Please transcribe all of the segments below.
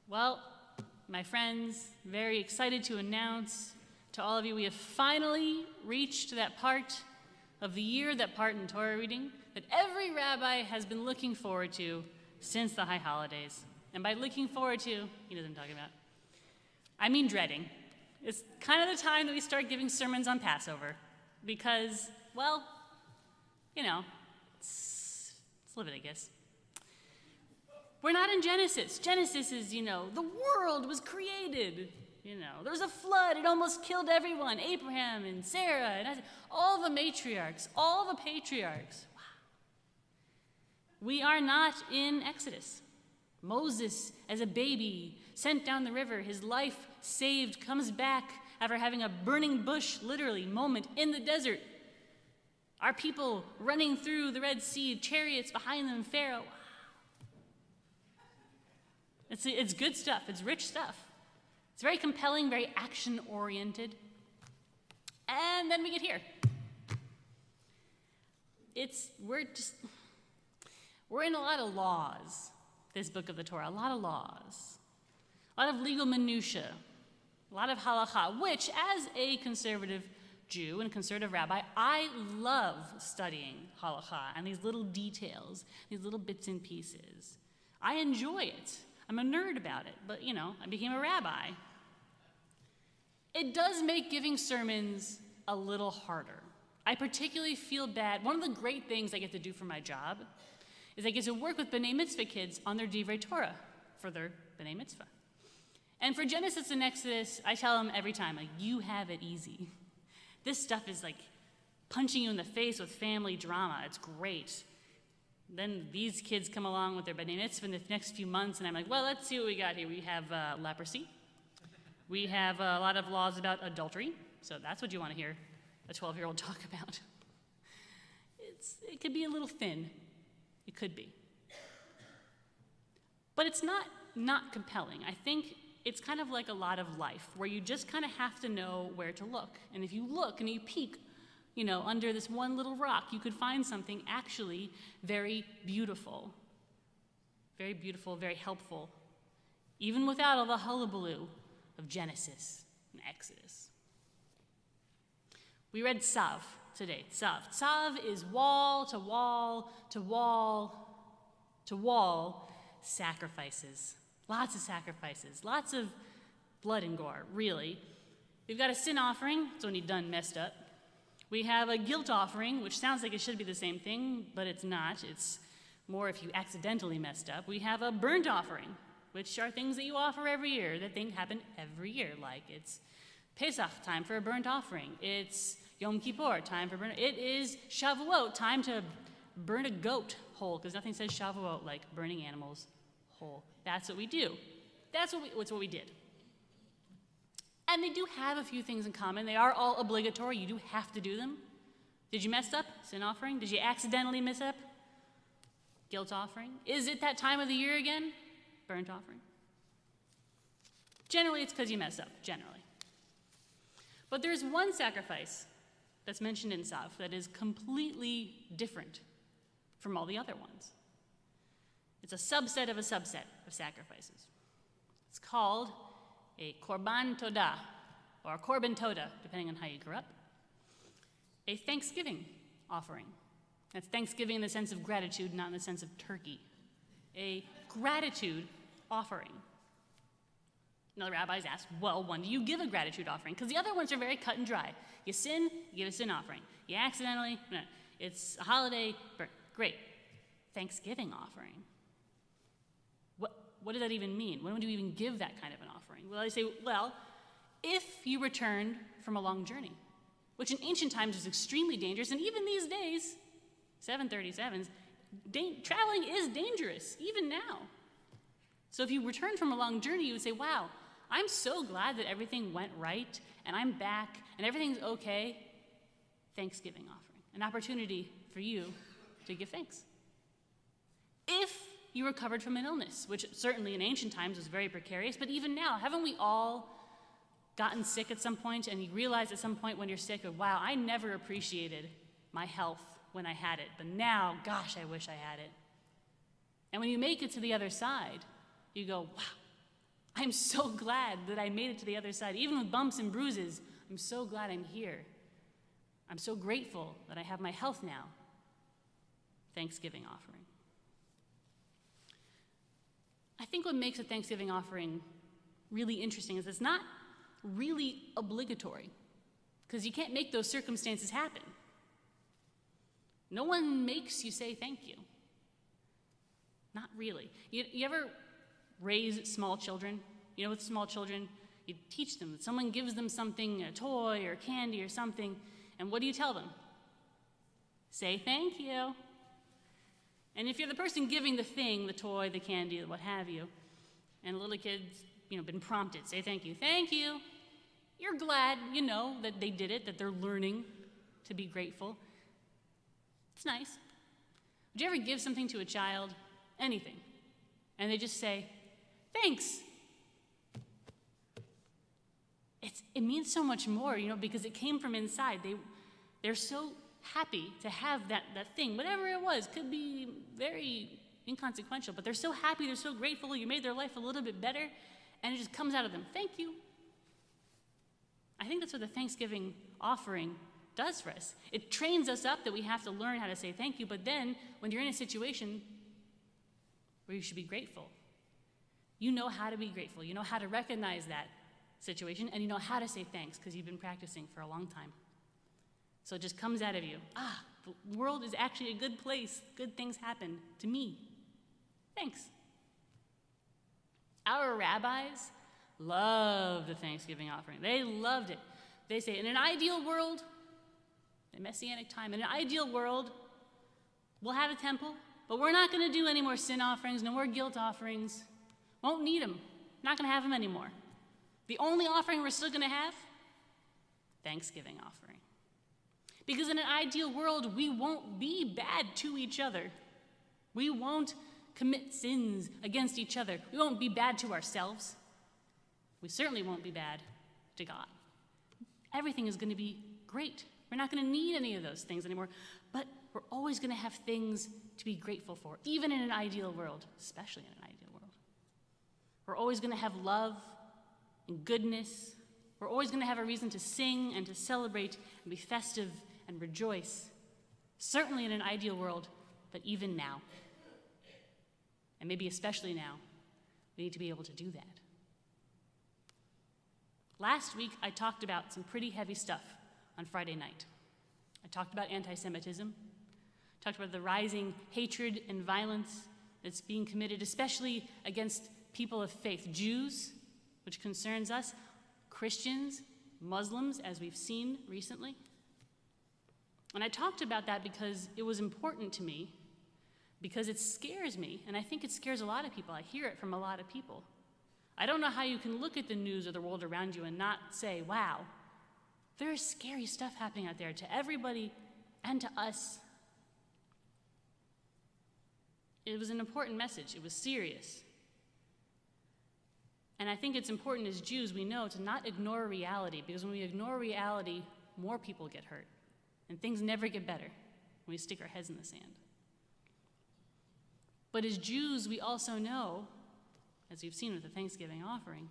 Well, my friends, very excited to announce to all of you we have finally reached that part of the year, that part in Torah reading, that every rabbi has been looking forward to since the high holidays. And by looking forward to, he knows what I'm talking about, I mean dreading. It's kind of the time that we start giving sermons on Passover because, well, it's Leviticus. We're not in Genesis. Genesis is, the world was created. There was a flood. It almost killed everyone. Abraham and Sarah and Isaac, all the matriarchs, all the patriarchs. Wow. We are not in Exodus. Moses, as a baby, sent down the river, his life saved, comes back after having a burning bush, literally, moment in the desert. Our people running through the Red Sea, chariots behind them, Pharaoh. Wow. It's good stuff. It's rich stuff. It's very compelling, very action-oriented. And then we get here. We're in a lot of laws, this book of the Torah, a lot of laws, a lot of legal minutia, a lot of halakha, which, as a conservative Jew and conservative rabbi, I love studying halakha and these little details, these little bits and pieces. I enjoy it. I'm a nerd about it, but, I became a rabbi. It does make giving sermons a little harder. I particularly feel bad. One of the great things I get to do for my job is I get to work with B'nai Mitzvah kids on their Divrei Torah for their B'nai Mitzvah. And for Genesis and Exodus, I tell them every time, you have it easy. This stuff is punching you in the face with family drama. It's great. Then these kids come along with their B'nai Mitzvah in the next few months, and I'm well, let's see what we got here. We have leprosy. We have a lot of laws about adultery. So that's what you want to hear a 12-year-old talk about. It could be a little thin. It could be. But it's not compelling. I think it's kind of like a lot of life, where you just kind of have to know where to look. And if you look and you peek, under this one little rock, you could find something actually very beautiful, very helpful, even without all the hullabaloo of Genesis and Exodus. We read Tzav today. Tzav. Tzav is wall to wall to wall to wall sacrifices. Lots of sacrifices. Lots of blood and gore, really. We've got a sin offering. It's when you've done messed up. We have a guilt offering, which sounds like it should be the same thing, but it's not. It's more if you accidentally messed up. We have a burnt offering, which are things that you offer every year, that thing happen every year, like it's Pesach, time for a burnt offering. It's Yom Kippur, time for burnt. It is Shavuot, time to burn a goat whole, because nothing says Shavuot like burning animals whole. That's what we do. That's what we did. And they do have a few things in common. They are all obligatory. You do have to do them. Did you mess up? Sin offering. Did you accidentally mess up? Guilt offering. Is it that time of the year again? Burnt offering. Generally, it's because you messed up, generally. But there's one sacrifice that's mentioned in Tzav that is completely different from all the other ones. It's a subset of sacrifices. It's called a korban todah, or a korban todah, depending on how you grew up. A Thanksgiving offering. That's Thanksgiving in the sense of gratitude, not in the sense of turkey. A gratitude offering. Now the rabbis ask, well, when do you give a gratitude offering? Because the other ones are very cut and dry. You sin, you give a sin offering. You accidentally, no, it's a holiday, great. Thanksgiving offering. What does that even mean? When would you even give that kind of an offering? Well, I say, if you returned from a long journey, which in ancient times was extremely dangerous, and even these days, 737s, traveling is dangerous, even now. So if you return from a long journey, you would say, wow, I'm so glad that everything went right, and I'm back, and everything's okay. Thanksgiving offering, an opportunity for you to give thanks. If you recovered from an illness, which certainly in ancient times was very precarious, but even now, haven't we all gotten sick at some point, and you realize at some point when you're sick, wow, I never appreciated my health when I had it, but now, gosh, I wish I had it. And when you make it to the other side, you go, wow, I'm so glad that I made it to the other side. Even with bumps and bruises, I'm so glad I'm here. I'm so grateful that I have my health now. Thanksgiving offering. I think what makes a Thanksgiving offering really interesting is it's not really obligatory, because you can't make those circumstances happen. No one makes you say thank you. Not really. You ever raise small children? You know, with small children, you teach them that someone gives them something, a toy or candy or something, and what do you tell them? Say thank you. And if you're the person giving the thing, the toy, the candy, what have you, and a little kid's, been prompted, say thank you. Thank you. You're glad, that they did it, that they're learning to be grateful. It's nice. Would you ever give something to a child, anything, and they just say, thanks? It means so much more, because it came from inside. They're so happy to have that thing, whatever it was, could be very inconsequential, but they're so happy, they're so grateful, you made their life a little bit better, and it just comes out of them. Thank you. I think that's what the Thanksgiving offering does for us. It trains us up that we have to learn how to say thank you, but then when you're in a situation where you should be grateful, you know how to be grateful. You know how to recognize that situation, and you know how to say thanks because you've been practicing for a long time. So it just comes out of you. The world is actually a good place. Good things happen to me. Thanks. Our rabbis love the Thanksgiving offering. They loved it. They say, in an ideal world, in Messianic time, in an ideal world, we'll have a temple, but we're not going to do any more sin offerings, no more guilt offerings. Won't need them. Not going to have them anymore. The only offering we're still going to have, Thanksgiving offering. Because in an ideal world, we won't be bad to each other. We won't commit sins against each other. We won't be bad to ourselves. We certainly won't be bad to God. Everything is going to be great. We're not going to need any of those things anymore, but we're always going to have things to be grateful for, even in an ideal world, especially in an ideal world. We're always going to have love and goodness. We're always going to have a reason to sing and to celebrate and be festive and rejoice, certainly in an ideal world, but even now. And maybe especially now, we need to be able to do that. Last week, I talked about some pretty heavy stuff on Friday night. I talked about anti-Semitism, talked about the rising hatred and violence that's being committed, especially against people of faith, Jews, which concerns us, Christians, Muslims, as we've seen recently. And I talked about that because it was important to me, because it scares me, and I think it scares a lot of people. I hear it from a lot of people. I don't know how you can look at the news or the world around you and not say, wow, there's scary stuff happening out there to everybody and to us. It was an important message. It was serious. And I think it's important as Jews, we know, to not ignore reality, because when we ignore reality, more people get hurt. And things never get better when we stick our heads in the sand. But as Jews, we also know, as we've seen with the Thanksgiving offering,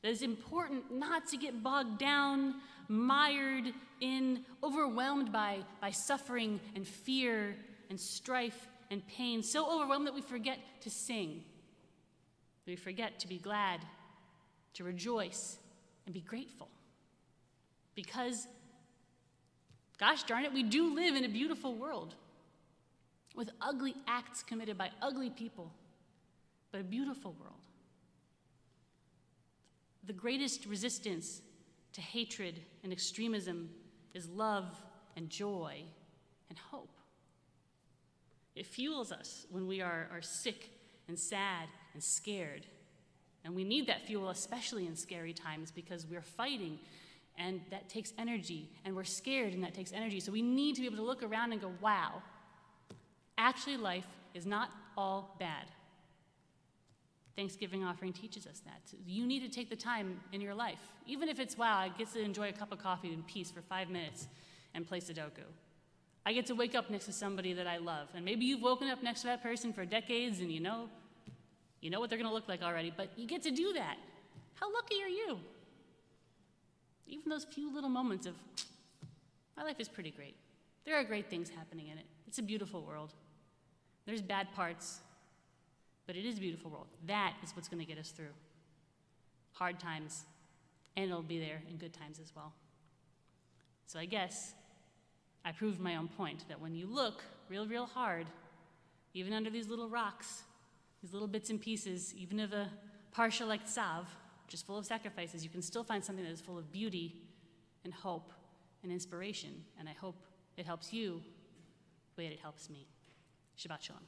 that it's important not to get bogged down, mired in, overwhelmed by suffering and fear and strife and pain, so overwhelmed that we forget to sing. We forget to be glad, to rejoice, and be grateful. Because, gosh darn it, we do live in a beautiful world with ugly acts committed by ugly people, but a beautiful world. The greatest resistance to hatred and extremism is love and joy and hope. It fuels us when we are sick and sad and scared. And we need that fuel, especially in scary times, because we're fighting, and that takes energy, and we're scared, and that takes energy. So we need to be able to look around and go, wow, actually life is not all bad. Thanksgiving offering teaches us that. So you need to take the time in your life, even if it's, wow, I get to enjoy a cup of coffee in peace for 5 minutes and play Sudoku. I get to wake up next to somebody that I love, and maybe you've woken up next to that person for decades, and You know what they're going to look like already, but you get to do that. How lucky are you? Even those few little moments of, my life is pretty great. There are great things happening in it. It's a beautiful world. There's bad parts, but it is a beautiful world. That is what's going to get us through hard times, and it'll be there in good times as well. So I guess I proved my own point that when you look real, real hard, even under these little rocks, these little bits and pieces, even of a parsha like Tzav, which is full of sacrifices, you can still find something that is full of beauty and hope and inspiration. And I hope it helps you the way that it helps me. Shabbat Shalom.